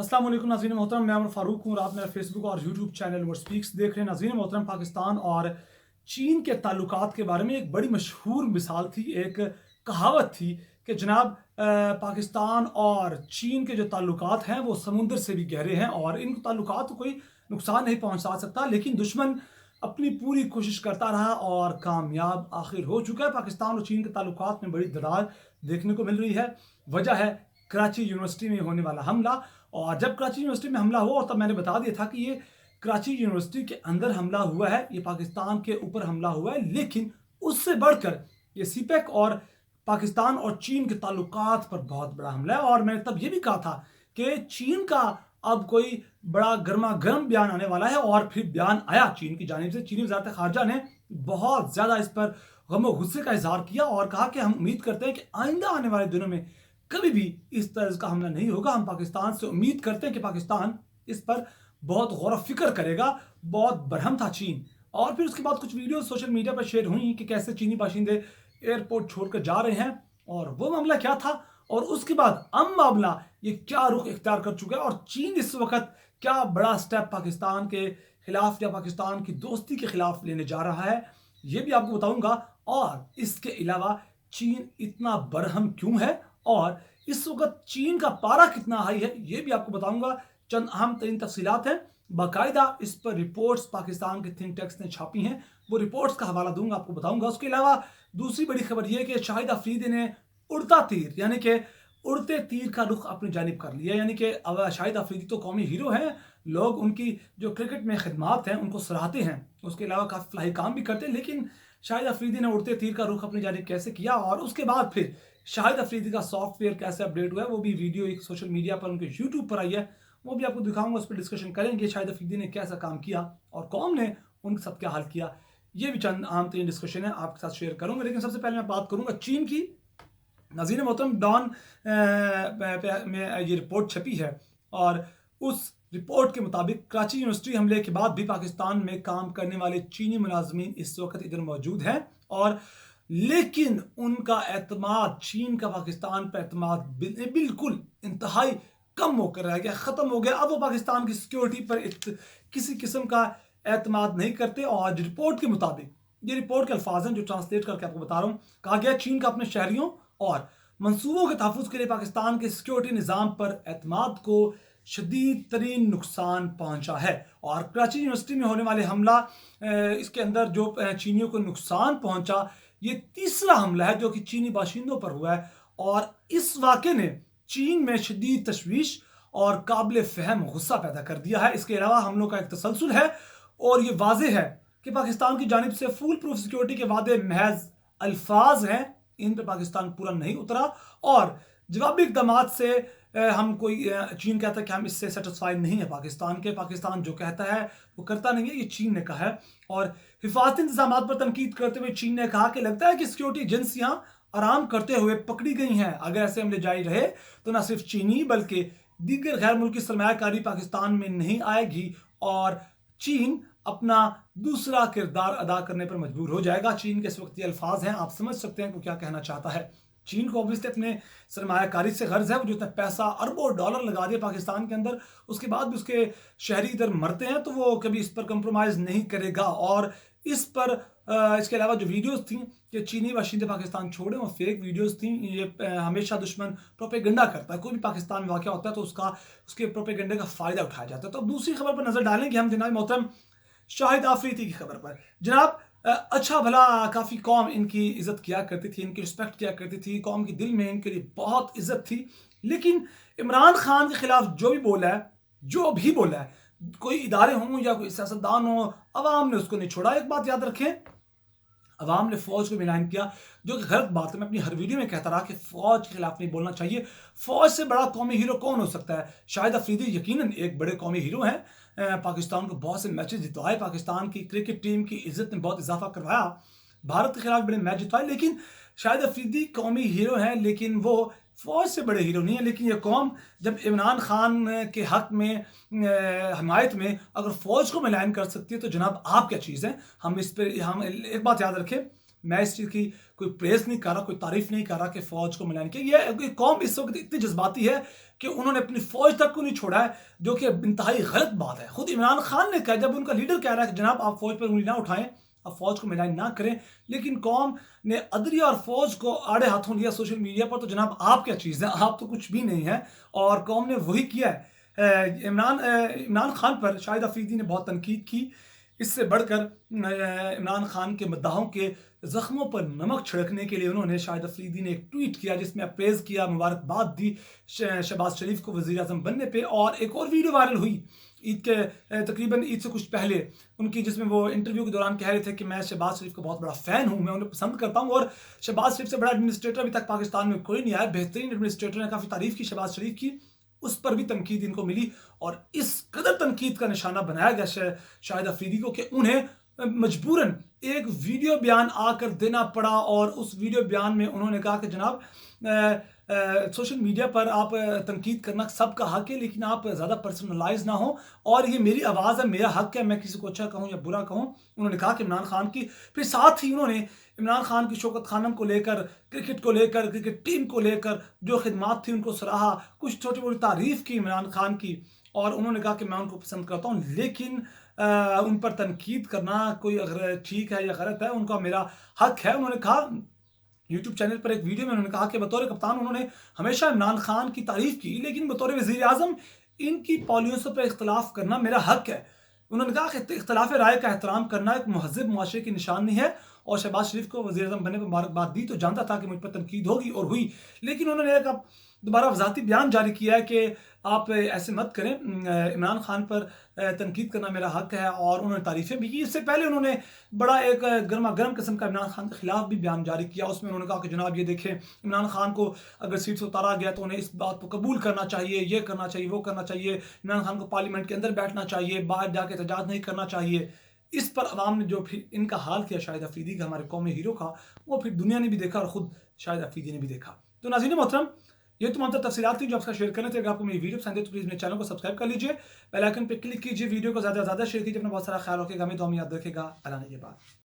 अस्सलाम वालेकुम नाज़रीन मोहतरम, मैं उमर फारूक हूँ और आप मेरा फेसबुक और यूट्यूब चैनल उमर स्पीक्स देख रहे हैं। नाज़रीन मोहतरम, पाकिस्तान और चीन के ताल्लुकात के बारे में एक बड़ी मशहूर मिसाल थी, एक कहावत थी कि जनाब पाकिस्तान और चीन के जो ताल्लुकात हैं वो समुंदर से भी गहरे हैं और इन ताल्लुकात को कोई नुकसान नहीं पहुँचा सकता। लेकिन दुश्मन अपनी पूरी कोशिश करता रहा और कामयाब आखिर हो चुका है। पाकिस्तान और चीन के ताल्लुकात में बड़ी दरार देखने को मिल रही है। वजह है कराची यूनिवर्सिटी में होने वाला हमला। और जब कराची यूनिवर्सिटी में हमला हुआ, और तब मैंने बता दिया था कि ये कराची यूनिवर्सिटी के अंदर हमला हुआ है, ये पाकिस्तान के ऊपर हमला हुआ है। लेकिन उससे बढ़कर ये सीपेक और पाकिस्तान और चीन के ताल्लुकात पर बहुत बड़ा हमला है। और मैंने तब ये भी कहा था कि चीन का अब कोई बड़ा गर्मा गर्म बयान आने वाला है। और फिर बयान आया चीन की जानिब से। चीनी वजारत खारजा ने बहुत ज़्यादा इस पर गम और गुस्से का इजहार किया और कहा कि हम उम्मीद करते हैं कि आइंदा आने वाले दिनों में कभी भी इस तरह का हमला नहीं होगा। हम पाकिस्तान से उम्मीद करते हैं कि पाकिस्तान इस पर बहुत गौर फिक्र करेगा। बहुत बरहम था चीन। और फिर उसके बाद कुछ वीडियो सोशल मीडिया पर शेयर हुई कि कैसे चीनी बाशिंदे एयरपोर्ट छोड़कर जा रहे हैं और वो मामला क्या था, और उसके बाद अब मामला ये क्या रुख इख्तियार कर चुका है और चीन इस वक्त क्या बड़ा स्टेप पाकिस्तान के खिलाफ या पाकिस्तान की दोस्ती के खिलाफ लेने जा रहा है, ये भी आपको बताऊंगा। और इसके अलावा चीन इतना बरहम क्यों है और इस वक्त चीन का पारा कितना हाई है, ये भी आपको बताऊंगा। चंद अहम तरीन तफसीलात हैं, बाकायदा इस पर रिपोर्ट्स पाकिस्तान के थिंक टैंक्स ने छापी हैं, वो रिपोर्ट्स का हवाला दूंगा, आपको बताऊंगा। उसके अलावा दूसरी बड़ी खबर यह है कि शाहिद अफरीदी ने उड़ता तीर यानी कि उड़ते तीर का रुख अपनी जानिब कर लिया। यानी कि अब शाहिद अफरीदी तो कौमी हीरो हैं, लोग उनकी जो क्रिकेट में खिदमात हैं उनको सराहते हैं, उसके अलावा काफ़ी फ्लाई काम भी करते हैं। लेकिन शाहिद अफरीदी ने उड़ते तीर का रुख अपनी जानिब कैसे किया और उसके बाद फिर शाहिद अफरीदी का सॉफ्टवेयर कैसे अपडेट हुआ है, वो भी वीडियो एक सोशल मीडिया पर उनके यूट्यूब पर आई है, वो भी आपको दिखाऊंगा। उस पर डिस्कशन करेंगे शाहिद अफरीदी ने कैसा काम किया और कौम ने उनके साथ क्या हाल किया। ये भी चंद आम तरीन डिस्कशन है, आपके साथ शेयर करूंगा। लेकिन सबसे पहले मैं बात करूंगा चीन की। नाज़रीन मोहतरम, डॉन में ये रिपोर्ट छपी है और उस रिपोर्ट के मुताबिक कराची यूनिवर्सिटी हमले के बाद भी पाकिस्तान में काम करने वाले चीनी मुलाजमीन इस वक्त इधर मौजूद हैं। और लेकिन उनका एतमाद, चीन का पाकिस्तान पर एतमाद बिल्कुल इंतहाई कम होकर रह गया, ख़त्म हो गया। अब वो पाकिस्तान की सिक्योरिटी पर किसी किस्म का एतमाद नहीं करते। और रिपोर्ट के मुताबिक, ये रिपोर्ट के अल्फाज हैं जो ट्रांसलेट करके आपको बता रहा हूँ, कहा गया चीन का अपने शहरियों और मंसूबों के तहफ़्फ़ुज़ के लिए पाकिस्तान के सिक्योरिटी निज़ाम पर एतमाद को शदीद तरीन नुकसान पहुंचा है। और कराची यूनिवर्सिटी में होने वाले हमला, इसके अंदर जो चीनियों को नुकसान पहुंचा, ये तीसरा हमला है जो कि चीनी बाशिंदों पर हुआ है। और इस वाक़े ने चीन में शदीद तशवीश और काबिल फ़हम गुस्सा पैदा कर दिया है। इसके अलावा हमलों का एक तसलसल है और ये वाज़ेह है कि पाकिस्तान की जानिब से फुल प्रूफ सिक्योरिटी के वादे महज अल्फाज हैं, इन पर पाकिस्तान पूरा नहीं उतरा। और जवाबी इक़दाम से हम कोई चीन कहता है कि हम इससे सेटिस्फाइड नहीं है पाकिस्तान जो कहता है वो करता नहीं है, ये चीन ने कहा है। और हिफाजती इंतजाम पर तनकीद करते हुए चीन ने कहा कि लगता है कि सिक्योरिटी एजेंसियां आराम करते हुए पकड़ी गई हैं। अगर ऐसे हमले जारी रहे तो न सिर्फ चीनी बल्कि दीगर गैर मुल्की सरमायाकारी पाकिस्तान में नहीं आएगी और चीन अपना दूसरा किरदार अदा करने पर मजबूर हो जाएगा। चीन के इस वक्त ये अल्फाज हैं, आप समझ सकते हैं वो क्या कहना चाहता है। चीन को ऑब्वियसली अपने सरमायाकारी से गर्ज है, वो जो इतना पैसा अरबों डॉलर लगा दिया पाकिस्तान के अंदर, उसके बाद भी उसके शहरी इधर मरते हैं तो वो कभी इस पर कंप्रोमाइज़ नहीं करेगा। और इस पर इसके अलावा जो वीडियोस थी कि चीनी बाशिंदे पाकिस्तान छोड़े, वो फेक वीडियोस थी। ये हमेशा दुश्मन प्रोपेगेंडा करता है, कोई भी पाकिस्तान में वाक़या होता है तो उसके प्रोपेगेंडे का फ़ायदा उठाया जाता है। तो अब दूसरी खबर पर नज़र डालेंगे हम जनाब मोहतरम शाहिद अफरीदी की खबर पर। जनाब अच्छा भला काफ़ी कौम इनकी इज़्ज़त किया करती थी, इनकी रिस्पेक्ट किया करती थी, कौम के दिल में इनके लिए बहुत इज़्ज़त थी। लेकिन इमरान खान के खिलाफ जो भी बोला है, कोई इदारे हों या कोई सियासतदान हो, अवाम ने उसको नहीं छोड़ा। एक बात याद रखें, अवाम ने फ़ौज को मिलान किया, जो कि गलत बात है। मैं अपनी हर वीडियो में कहता रहा कि फ़ौज के खिलाफ नहीं बोलना चाहिए। फ़ौज से बड़ा कौमी हीरो कौन हो सकता है? शाहिद अफरीदी यकीनन एक बड़े कौमी हीरो हैं। पाकिस्तान को बहुत से मैचेस जितवाए, पाकिस्तान की क्रिकेट टीम की इज्जत में बहुत इजाफा करवाया, भारत के खिलाफ बड़े मैच जितवाए। लेकिन शाहिद अफरीदी कौमी हीरो हैं, लेकिन वो फ़ौज से बड़े हीरो नहीं है। लेकिन ये कौम जब इमरान खान के हक में हमायत में अगर फ़ौज को मिलान कर सकती है तो जनाब आप क्या चीज़ हैं। हम एक बात याद रखें, मैं इस चीज़ की कोई प्रेज़ नहीं कर रहा, कोई तारीफ़ नहीं कर रहा कि फ़ौज को मिलाने की। ये कौम इस वक़्त इतनी जज़्बाती है कि उन्होंने अपनी फ़ौज तक को नहीं छोड़ा है, जो कि इंतहाई गलत बात है। खुद इमरान खान ने कहा, जब उनका लीडर कह रहा है कि जनाब आप फ़ौज पर उँगली ना उठाएँ, आप फ़ौज को मिलान ना करें, लेकिन कौम ने अदलिया और फ़ौज को आड़े हाथों लिया सोशल मीडिया पर, तो जनाब आप क्या चीज़ हैं? आप तो कुछ भी नहीं हैं। और कौम ने वही किया है। इमरान खान पर शाहिद अफरीदी ने बहुत तनकीद की। इससे बढ़कर इमरान खान के मद्दाहों के ज़ख्मों पर नमक छिड़कने के लिए उन्होंने, शाहिद अफरीदी ने एक ट्वीट किया जिसमें अप्रेज़ किया, मुबारकबाद दी शहबाज शरीफ को वज़ीर आज़म बनने पे। और एक और वीडियो वायरल हुई ईद के, तकरीबन ईद से कुछ पहले उनकी, जिसमें वो इंटरव्यू के दौरान कह रहे थे कि मैं शहबाज शरीफ का बहुत बड़ा फ़ैन हूँ, मैं उन्हें पसंद करता हूँ और शहबाज शरीफ से बड़ा एडमिनिस्ट्रेटर अभी तक पाकिस्तान में कोई नहीं आया, बेहतरीन एडमिनिस्ट्रेटर ने, काफ़ी तारीफ़ की शहबाज शरीफ की। उस पर भी तनकीद इनको मिली और इस कदर तनकीद का निशाना बनाया गया शाहिद अफरीदी को कि उन्हें मजबूरन एक वीडियो बयान आकर देना पड़ा। और उस वीडियो बयान में उन्होंने कहा कि जनाब सोशल मीडिया पर आप तनकीद करना सबका हक है, लेकिन आप ज़्यादा पर्सनलाइज ना हो, और ये मेरी आवाज़ है, मेरा हक है, मैं किसी को अच्छा कहूँ या बुरा कहूँ। उन्होंने कहा कि इमरान खान की, फिर साथ ही उन्होंने इमरान खान की शौकत खानम को लेकर, क्रिकेट को लेकर, क्रिकेट टीम को लेकर जो खिदमात थी उनको सराहा, कुछ छोटी मोटी तारीफ़ की इमरान खान की, और उन्होंने कहा कि मैं उनको पसंद करता हूँ, लेकिन उन पर तनकीद करना कोई अगर ठीक है या गलत है, उनका मेरा हक है। उन्होंने कहा यूट्यूब चैनल पर एक वीडियो में, उन्होंने कहा कि बतौर कप्तान उन्होंने हमेशा इमरान खान की तारीफ़ की, लेकिन बतौर वज़ीर आज़म इनकी पॉलिसियों पर इख्तलाफ करना मेरा हक है। उन्होंने कहा कि इख्तलाफ राय का एहतराम करना एक महज़ब मुआशरे की निशानी है, और शहबाज शरीफ को वज़ीर आज़म बनने पर मुबारकबाद दी तो जानता था कि मुझ पर तनकीद होगी, और हुई। लेकिन उन्होंने एक अब दोबारा वज़ाहती बयान जारी किया है कि आप ऐसे मत करें, इमरान खान पर तनकीद करना मेरा हक है, और उन्होंने तारीफ़ें भी की। इससे पहले उन्होंने बड़ा एक गर्मा गर्म किस्म का इमरान खान के खिलाफ भी बयान जारी किया। उसमें उन्होंने कहा कि जनाब ये देखें, इमरान खान को अगर सीट से उतारा गया तो उन्हें इस बात को कबूल करना चाहिए, ये करना चाहिए, वो करना चाहिए, इमरान खान को पार्लियामेंट के अंदर बैठना चाहिए, बाहर जाके एहतजाज नहीं करना चाहिए। इस पर अवाम ने जो फिर इनका हाल किया शाहिद अफरीदी का, हमारे कौमी हीरो का, वो फिर दुनिया ने भी देखा और ख़ुद शाहिद अफरीदी ने भी देखा। तो नाज़रीन मोहतरम, ये तमाम तफसीलात थी जो आपका शेयर करने थे। अगर आपको मेरी वीडियो पसंद है तो प्लीज़ मेरे चैनल को सब्सक्राइब कर लीजिए, बेल आइकन पर क्लिक कीजिए, वीडियो को ज़्यादा से ज़्यादा शेयर कीजिए। अपना बहुत सारा ख्याल रखेगा, हमें दुआ में याद रखेगा। अल्लाह ने ये बात।